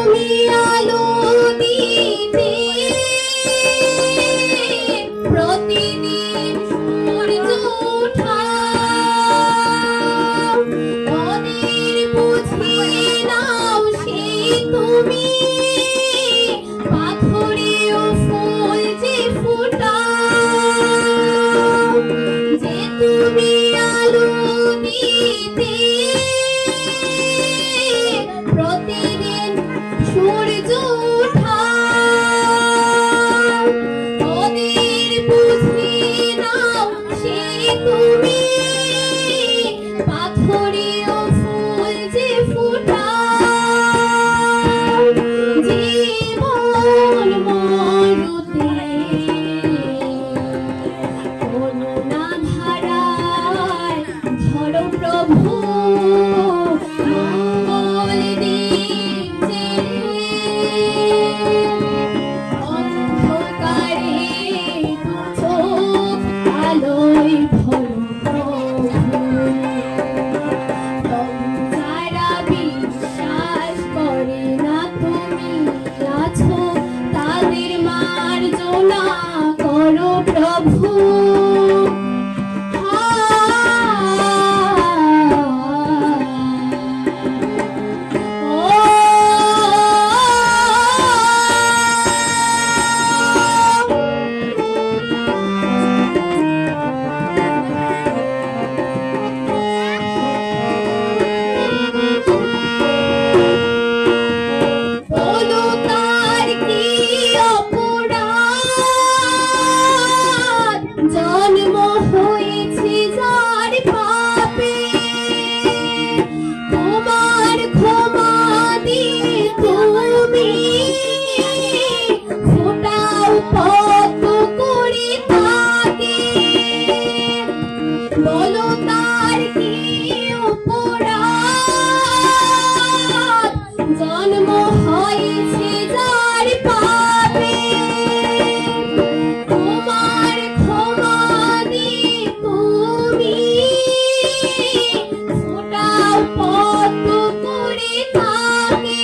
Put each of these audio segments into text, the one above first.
তুমি আলো দিতে প্রতিদিন সূর্য ওঠা মনের বুঝিয়ে নাও সেই তুমি পাথরেও ফুল যে ফোটাও যে তুমি আলো দিতে প্রতিদিন সূর্য ওঠা ওদের বুঝিয়ে নাও সেই তুমি পাথরেও ফুল যে ফোটাও জীবন মরুতে করুণা ধারায় ধরো প্রভু মঙ্গল দীপ জেলে অন্ধকারে দু চোখ আলোয় ভরো প্রভু যারা বিশ্বাস করে না তুমি আছো তাদের মার্জনা করো প্রভু বলো তার কি অপরাধ জন্ম হয়েছে যার পাপে তোমার ক্ষমা দিয়ে তুমি ফোটাও কত করে তাকে বলো তার কি অপরাধ জন্ম হয়েছে যার পাপে তোমার ক্ষমা দিয়ে তুমি ফোটাও কত করে তাকে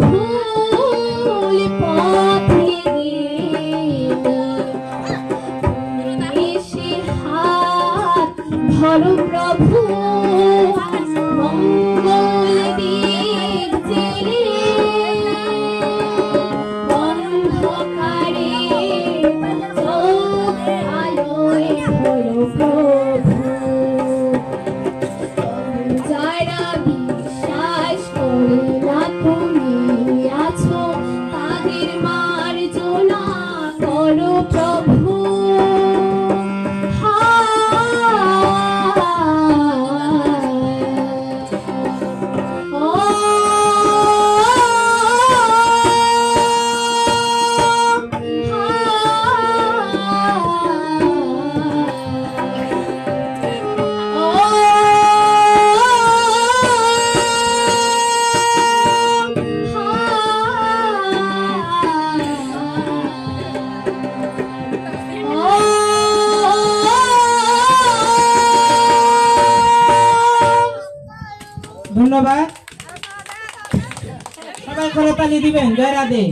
ভুল পথে গেলে এসে হাত ধরো প্রভু মঙ্গল দীপ জেলে অন্ধকারে চোখ আলোয় ভরো প্রভু যারা বিশ্বাস করে না তুমি আছো তাদের মার্জনা করো প্রভু ধন্যবাদ। সবাই করতালি দিবেন জয় রাধে।